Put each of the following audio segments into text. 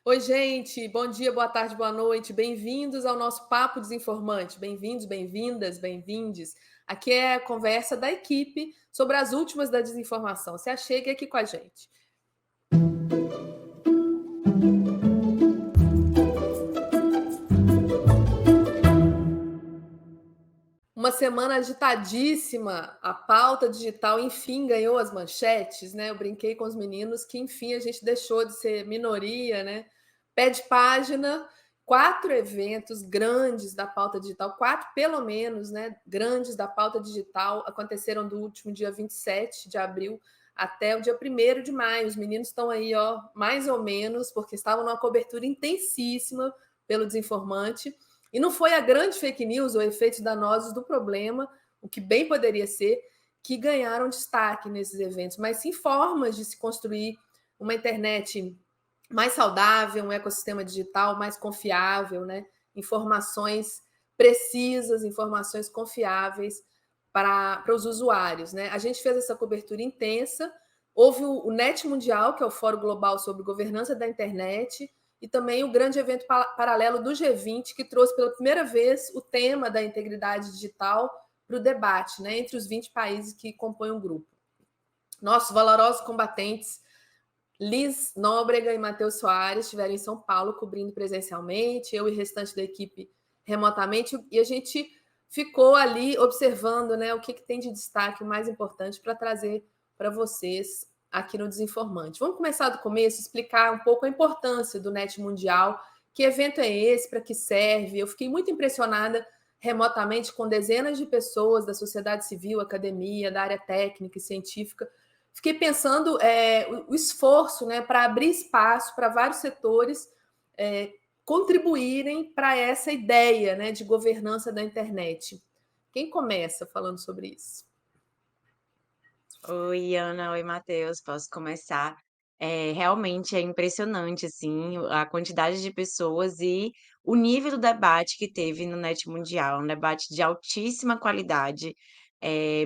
Oi, gente, bom dia, boa tarde, boa noite. Bem-vindos ao nosso Papo Desinformante. Bem-vindos, bem-vindas, bem-vindes. Aqui é a conversa da equipe sobre as últimas da desinformação. Se achegue aqui com a gente. Uma semana agitadíssima, a pauta digital enfim ganhou as manchetes, né? Eu brinquei com os meninos que enfim a gente deixou de ser minoria, né? Pé de página, 4 eventos grandes da pauta digital, 4 pelo menos, né? Grandes da pauta digital aconteceram do último dia 27 de abril até o dia 1º de maio. Os meninos estão aí, ó, mais ou menos, porque estavam numa cobertura intensíssima pelo Desinformante. E não foi a grande fake news ou efeitos danosos do problema, o que bem poderia ser, que ganharam destaque nesses eventos, mas sim formas de se construir uma internet mais saudável, um ecossistema digital mais confiável, né? Informações precisas, informações confiáveis para os usuários. Né? A gente fez essa cobertura intensa. Houve o NET Mundial, que é o Fórum Global sobre Governança da Internet, e também o grande evento paralelo do G20, que trouxe pela primeira vez o tema da integridade digital para o debate, né, entre os 20 países que compõem o grupo. Nossos valorosos combatentes, Liz Nóbrega e Matheus Soares, estiveram em São Paulo cobrindo presencialmente, eu e o restante da equipe remotamente, e a gente ficou ali observando, né, o que tem de destaque, o mais importante, para trazer para vocês aqui no Desinformante. Vamos começar do começo, explicar um pouco a importância do NET Mundial, que evento é esse, para que serve. Eu fiquei muito impressionada remotamente com dezenas de pessoas da sociedade civil, academia, da área técnica e científica. Fiquei pensando o esforço, né, para abrir espaço para vários setores contribuírem para essa ideia, né, de governança da internet. Quem começa falando sobre isso? Oi, Ana. Oi, Matheus. Posso começar? Realmente é impressionante, assim, a quantidade de pessoas e o nível do debate que teve no NET Mundial, um debate de altíssima qualidade,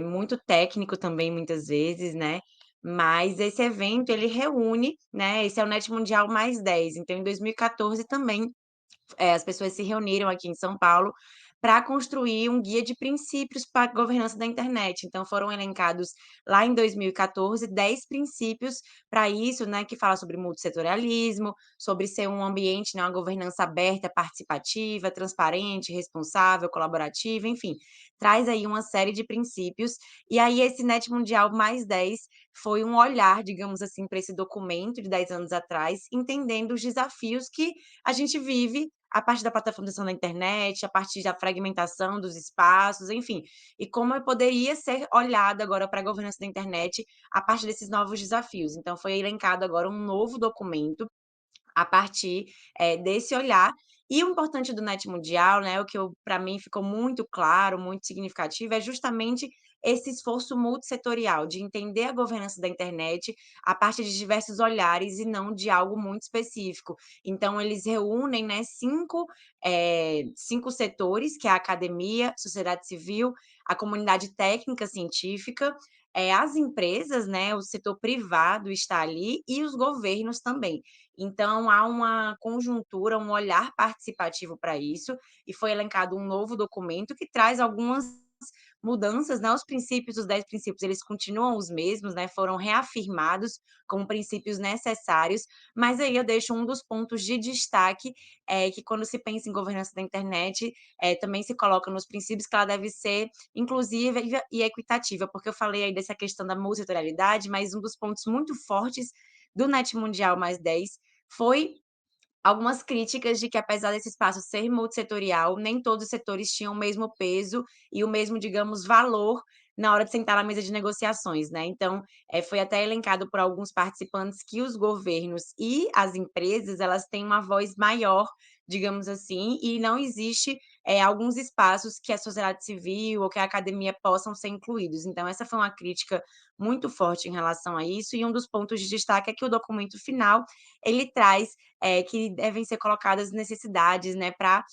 muito técnico também, muitas vezes, né? Mas esse evento, ele reúne, né? Esse é o NET Mundial mais 10. Então, em 2014 também as pessoas se reuniram aqui em São Paulo para construir um guia de princípios para a governança da internet. Então, foram elencados lá em 2014 10 princípios para isso, né, que fala sobre multissetorialismo, sobre ser um ambiente, né, uma governança aberta, participativa, transparente, responsável, colaborativa, enfim, traz aí uma série de princípios. E aí esse NET Mundial mais 10 foi um olhar, digamos assim, para esse documento de 10 anos atrás, entendendo os desafios que a gente vive a partir da plataformação da internet, a partir da fragmentação dos espaços, enfim, e como poderia ser olhado agora para a governança da internet a partir desses novos desafios. Então, foi elencado agora um novo documento a partir desse olhar. E o importante do NET Mundial, né, o que para mim ficou muito claro, muito significativo, é justamente esse esforço multissetorial de entender a governança da internet a partir de diversos olhares e não de algo muito específico. Então, eles reúnem, né, cinco setores, que é a academia, sociedade civil, a comunidade técnica científica, as empresas, né, o setor privado está ali e os governos também. Então, há uma conjuntura, um olhar participativo para isso, e foi elencado um novo documento que traz algumas mudanças, né? Os princípios, os 10 princípios, eles continuam os mesmos, né? Foram reafirmados como princípios necessários, mas aí eu deixo um dos pontos de destaque, que quando se pensa em governança da internet, também se coloca nos princípios que ela deve ser inclusiva e equitativa, porque eu falei aí dessa questão da multilateralidade, mas um dos pontos muito fortes do NET Mundial mais 10 foi algumas críticas de que, apesar desse espaço ser multissetorial, nem todos os setores tinham o mesmo peso e o mesmo, digamos, valor na hora de sentar na mesa de negociações, né. Então, foi até elencado por alguns participantes que os governos e as empresas, elas têm uma voz maior, digamos assim, e não existe, alguns espaços que a sociedade civil ou que a academia possam ser incluídos. Então essa foi uma crítica muito forte em relação a isso, e um dos pontos de destaque é que o documento final, ele traz que devem ser colocadas necessidades, né, para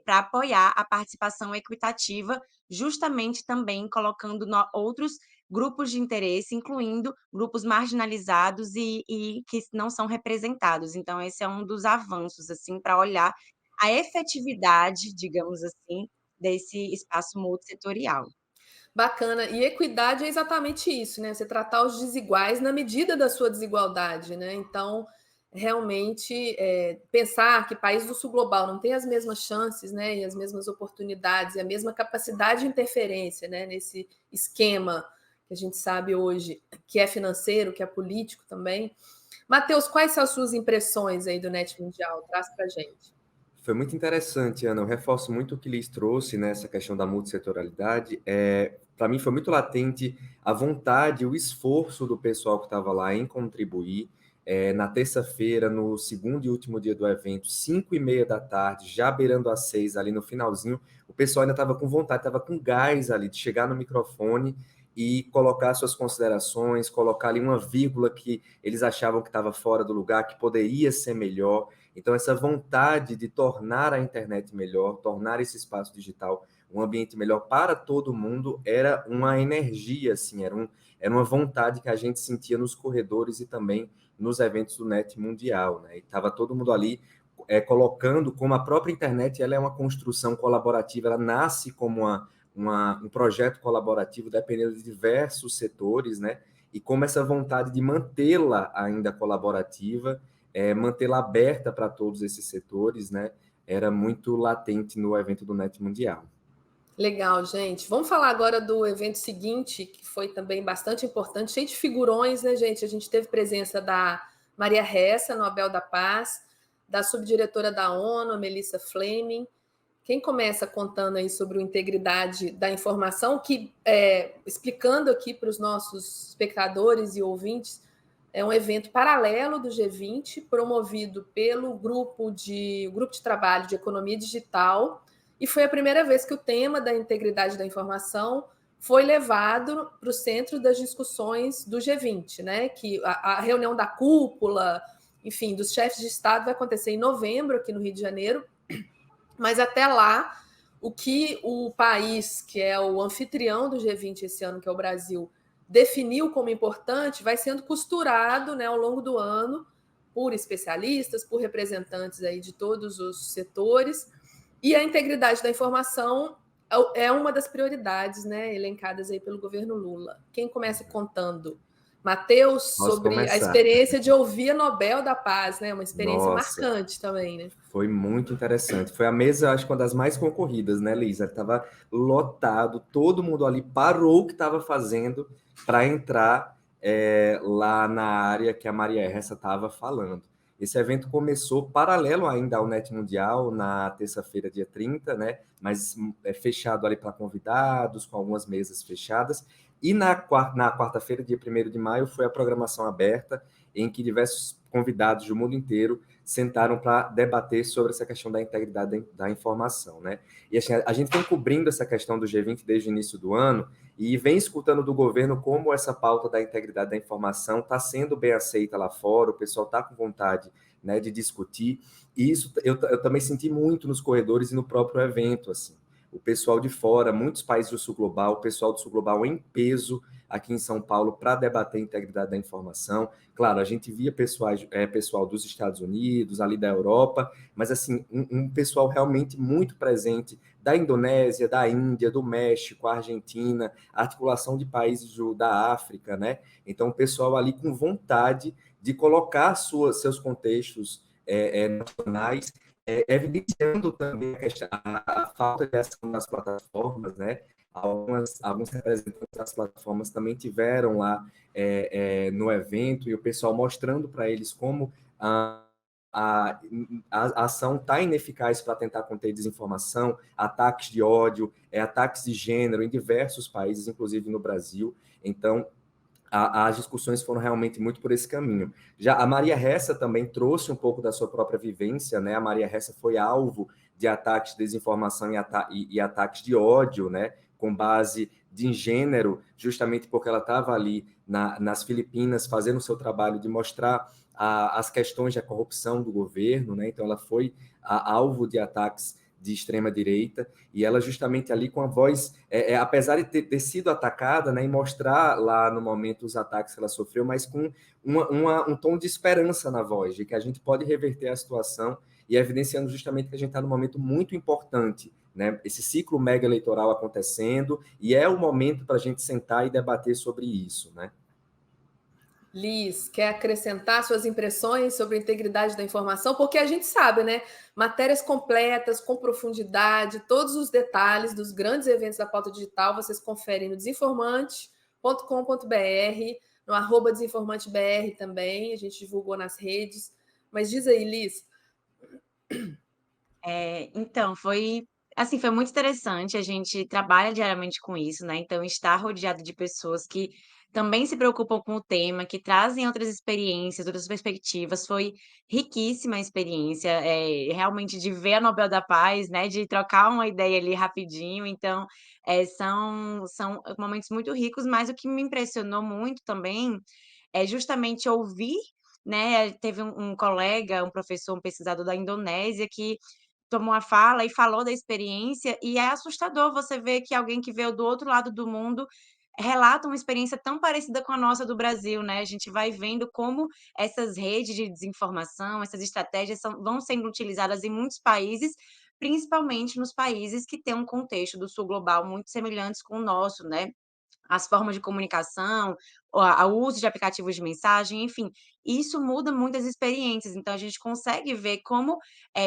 apoiar a participação equitativa, justamente também colocando outros grupos de interesse, incluindo grupos marginalizados e que não são representados. Então esse é um dos avanços, assim, para olhar a efetividade, digamos assim, desse espaço multissetorial. Bacana. E equidade é exatamente isso, né? Você tratar os desiguais na medida da sua desigualdade, né? Então, realmente, pensar que países do sul global não têm as mesmas chances, né? E as mesmas oportunidades, e a mesma capacidade de interferência, né? Nesse esquema que a gente sabe hoje, que é financeiro, que é político também. Matheus, quais são as suas impressões aí do Net Mundial? Traz para a gente. Foi muito interessante, Ana. Eu reforço muito o que Liz trouxe nessa questão da multissetorialidade. Para mim foi muito latente a vontade, o esforço do pessoal que estava lá em contribuir. Na terça-feira, no segundo e último dia do evento, 5:30 da tarde, já beirando às 6, ali no finalzinho, o pessoal ainda estava com vontade, estava com gás ali de chegar no microfone e colocar suas considerações, colocar ali uma vírgula que eles achavam que estava fora do lugar, que poderia ser melhor. Então, essa vontade de tornar a internet melhor, tornar esse espaço digital um ambiente melhor para todo mundo, era uma energia, assim, era uma vontade que a gente sentia nos corredores e também nos eventos do Net Mundial, né? E estava todo mundo ali colocando como a própria internet, ela é uma construção colaborativa, ela nasce como um projeto colaborativo dependendo de diversos setores, né? E como essa vontade de mantê-la ainda colaborativa, mantê-la aberta para todos esses setores, né? Era muito latente no evento do Net Mundial. Legal, gente. Vamos falar agora do evento seguinte, que foi também bastante importante, cheio de figurões, né, gente? A gente teve presença da Maria Ressa, Nobel da Paz, da subdiretora da ONU, a Melissa Fleming. Quem começa contando aí sobre a integridade da informação, que, explicando aqui para os nossos espectadores e ouvintes, é um evento paralelo do G20, promovido pelo grupo de trabalho de economia digital, e foi a primeira vez que o tema da integridade da informação foi levado para o centro das discussões do G20, né? Que a reunião da cúpula, enfim, dos chefes de Estado vai acontecer em novembro aqui no Rio de Janeiro, mas até lá, o que o país, que é o anfitrião do G20 esse ano, que é o Brasil, definiu como importante, vai sendo costurado, né, ao longo do ano por especialistas, por representantes aí de todos os setores, e a integridade da informação é uma das prioridades, né, elencadas aí pelo governo Lula. Quem começa contando? Matheus, Posso sobre a começar. experiência de ouvir a Nobel da Paz, né? Uma experiência Nossa, marcante também, né? foi muito interessante. Foi a mesa, acho que uma das mais concorridas, né, Lisa? Estava lotado, todo mundo ali parou o que estava fazendo para entrar lá na área que a Maria Ressa estava falando. Esse evento começou paralelo ainda ao Net Mundial, na terça-feira, dia 30, né? Mas fechado ali para convidados, com algumas mesas fechadas. E na quarta-feira, dia 1º de maio, foi a programação aberta, em que diversos convidados do mundo inteiro sentaram para debater sobre essa questão da integridade da informação, né? E assim, a gente vem cobrindo essa questão do G20 desde o início do ano e vem escutando do governo como essa pauta da integridade da informação está sendo bem aceita lá fora, o pessoal está com vontade, né, de discutir, e isso eu também senti muito nos corredores e no próprio evento, assim. O pessoal de fora, muitos países do Sul Global, o pessoal do Sul Global em peso aqui em São Paulo para debater a integridade da informação. Claro, a gente via pessoal dos Estados Unidos, ali da Europa, mas assim, um pessoal realmente muito presente da Indonésia, da Índia, do México, a Argentina, a articulação de países da África, né? Então, o pessoal ali com vontade de colocar seus contextos nacionais, evidenciando também a falta de ação das plataformas, né? Alguns representantes das plataformas também tiveram lá no evento e o pessoal mostrando para eles como a, a ação está ineficaz para tentar conter desinformação, ataques de ódio, ataques de gênero em diversos países, inclusive no Brasil. Então, as discussões foram realmente muito por esse caminho. Já a Maria Ressa também trouxe um pouco da sua própria vivência, né? A Maria Ressa foi alvo de ataques de desinformação e ataques de ódio, né? Com base de gênero, justamente porque ela estava ali nas Filipinas fazendo o seu trabalho de mostrar as questões da corrupção do governo, né? Então ela foi alvo de ataques de extrema-direita, e ela justamente ali com a voz, apesar de ter sido atacada, né, e mostrar lá no momento os ataques que ela sofreu, mas com um tom de esperança na voz, de que a gente pode reverter a situação, e evidenciando justamente que a gente está num momento muito importante, né? Esse ciclo mega eleitoral acontecendo, e é o momento para a gente sentar e debater sobre isso, né? Liz, quer acrescentar suas impressões sobre a integridade da informação? Porque a gente sabe, né? Matérias completas, com profundidade, todos os detalhes dos grandes eventos da pauta digital, vocês conferem no desinformante.com.br, no @desinformantebr também, a gente divulgou nas redes. Mas diz aí, Liz. Então, foi assim, foi muito interessante, a gente trabalha diariamente com isso, né, então estar rodeado de pessoas que também se preocupam com o tema, que trazem outras experiências, outras perspectivas, foi riquíssima a experiência, realmente de ver a Nobel da Paz, né, de trocar uma ideia ali rapidinho, então, são momentos muito ricos, mas o que me impressionou muito também, é justamente ouvir, né, teve um colega, um professor, um pesquisador da Indonésia que tomou a fala e falou da experiência, e é assustador você ver que alguém que veio do outro lado do mundo relata uma experiência tão parecida com a nossa do Brasil, né? A gente vai vendo como essas redes de desinformação, essas estratégias vão sendo utilizadas em muitos países, principalmente nos países que têm um contexto do sul global muito semelhantes com o nosso, né? As formas de comunicação, o uso de aplicativos de mensagem, enfim, isso muda muito as experiências. Então a gente consegue ver como,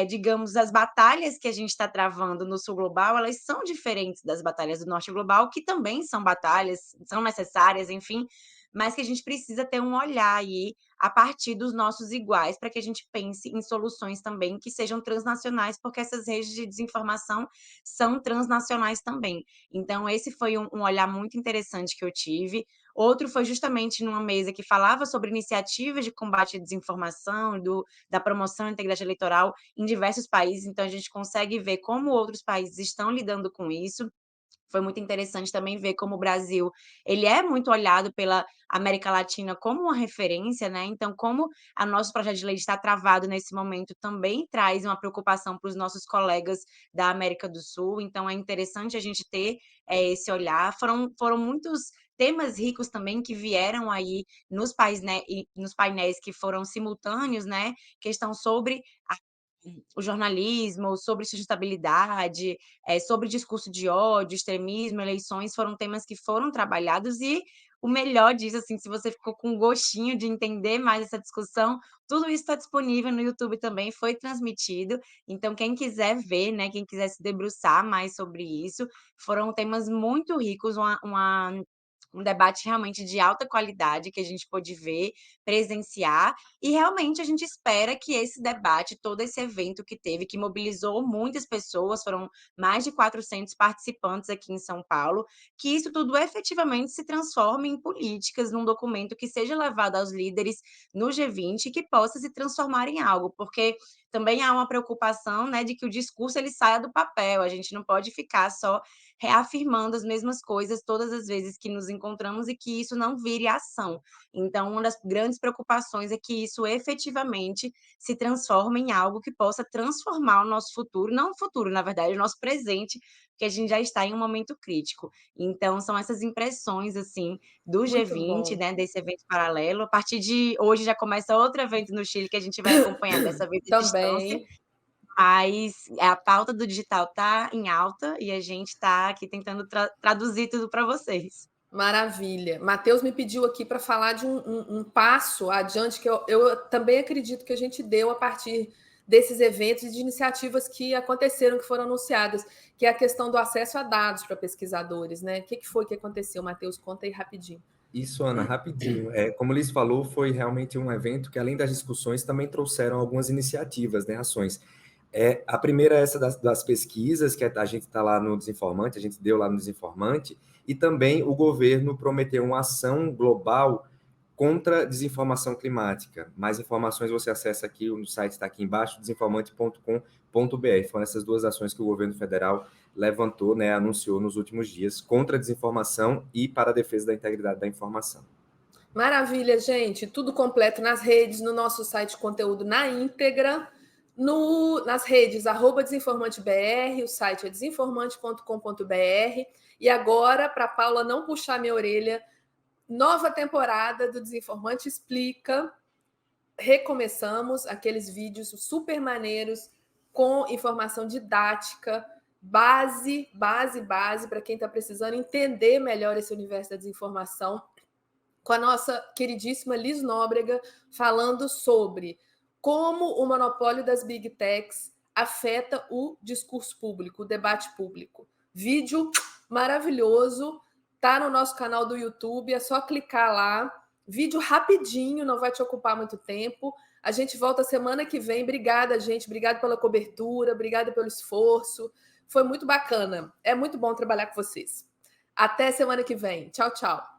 digamos, as batalhas que a gente está travando no sul global, elas são diferentes das batalhas do norte global, que também são batalhas, são necessárias, enfim, mas que a gente precisa ter um olhar aí a partir dos nossos iguais, para que a gente pense em soluções também que sejam transnacionais, porque essas redes de desinformação são transnacionais também. Então, esse foi um olhar muito interessante que eu tive. Outro foi justamente numa mesa que falava sobre iniciativas de combate à desinformação, da promoção da integridade eleitoral em diversos países. Então, a gente consegue ver como outros países estão lidando com isso. Foi muito interessante também ver como o Brasil, ele é muito olhado pela América Latina como uma referência, né, então como a nosso projeto de lei está travado nesse momento também traz uma preocupação para os nossos colegas da América do Sul, então é interessante a gente ter, esse olhar. Foram muitos temas ricos também que vieram aí nos painéis que foram simultâneos, né, questão sobre o jornalismo, sobre sustentabilidade, sobre discurso de ódio, extremismo, eleições, foram temas que foram trabalhados e o melhor disso, assim, se você ficou com um gostinho de entender mais essa discussão, tudo isso está disponível no YouTube também, foi transmitido, então quem quiser ver, né, quem quiser se debruçar mais sobre isso, foram temas muito ricos, um debate realmente de alta qualidade que a gente pôde ver, presenciar, e realmente a gente espera que esse debate, todo esse evento que teve, que mobilizou muitas pessoas, foram mais de 400 participantes aqui em São Paulo, que isso tudo efetivamente se transforme em políticas, num documento que seja levado aos líderes no G20 e que possa se transformar em algo, porque também há uma preocupação, né, de que o discurso ele saia do papel, a gente não pode ficar só reafirmando as mesmas coisas todas as vezes que nos encontramos e que isso não vire ação. Então, uma das grandes preocupações é que isso efetivamente se transforme em algo que possa transformar o nosso futuro, não o futuro, na verdade, o nosso presente, porque a gente já está em um momento crítico. Então, são essas impressões, assim, do Muito G20, bom. né, desse evento paralelo. A partir de hoje já começa outro evento no Chile que a gente vai acompanhar, dessa vez à distância, Também. mas a pauta do digital está em alta e a gente está aqui tentando traduzir tudo para vocês. Maravilha. Matheus me pediu aqui para falar de um passo adiante que eu também acredito que a gente deu a partir desses eventos e de iniciativas que aconteceram, que foram anunciadas, que é a questão do acesso a dados para pesquisadores, né? O que foi que aconteceu, Matheus? Conta aí rapidinho. Isso, Ana, rapidinho. Como o Liz falou, foi realmente um evento que, além das discussões, também trouxeram algumas iniciativas, né, ações. A primeira é essa das pesquisas, que a gente está lá no Desinformante, a gente deu lá no Desinformante, e também o governo prometeu uma ação global contra a desinformação climática. Mais informações você acessa aqui, no site está aqui embaixo, desinformante.com.br. Foram essas duas ações que o governo federal levantou, né, anunciou nos últimos dias, contra a desinformação e para a defesa da integridade da informação. Maravilha, gente. Tudo completo nas redes, no nosso site conteúdo na íntegra. nas redes @desinformantebr, o site é desinformante.com.br. E agora, para a Paula não puxar minha orelha, nova temporada do Desinformante Explica. Recomeçamos aqueles vídeos super maneiros com informação didática, base para quem está precisando entender melhor esse universo da desinformação, com a nossa queridíssima Liz Nóbrega falando sobre como o monopólio das Big Techs afeta o discurso público, o debate público. Vídeo maravilhoso, tá no nosso canal do YouTube, é só clicar lá. Vídeo rapidinho, não vai te ocupar muito tempo. A gente volta semana que vem. Obrigada, gente. Obrigada pela cobertura, obrigada pelo esforço. Foi muito bacana. É muito bom trabalhar com vocês. Até semana que vem. Tchau, tchau.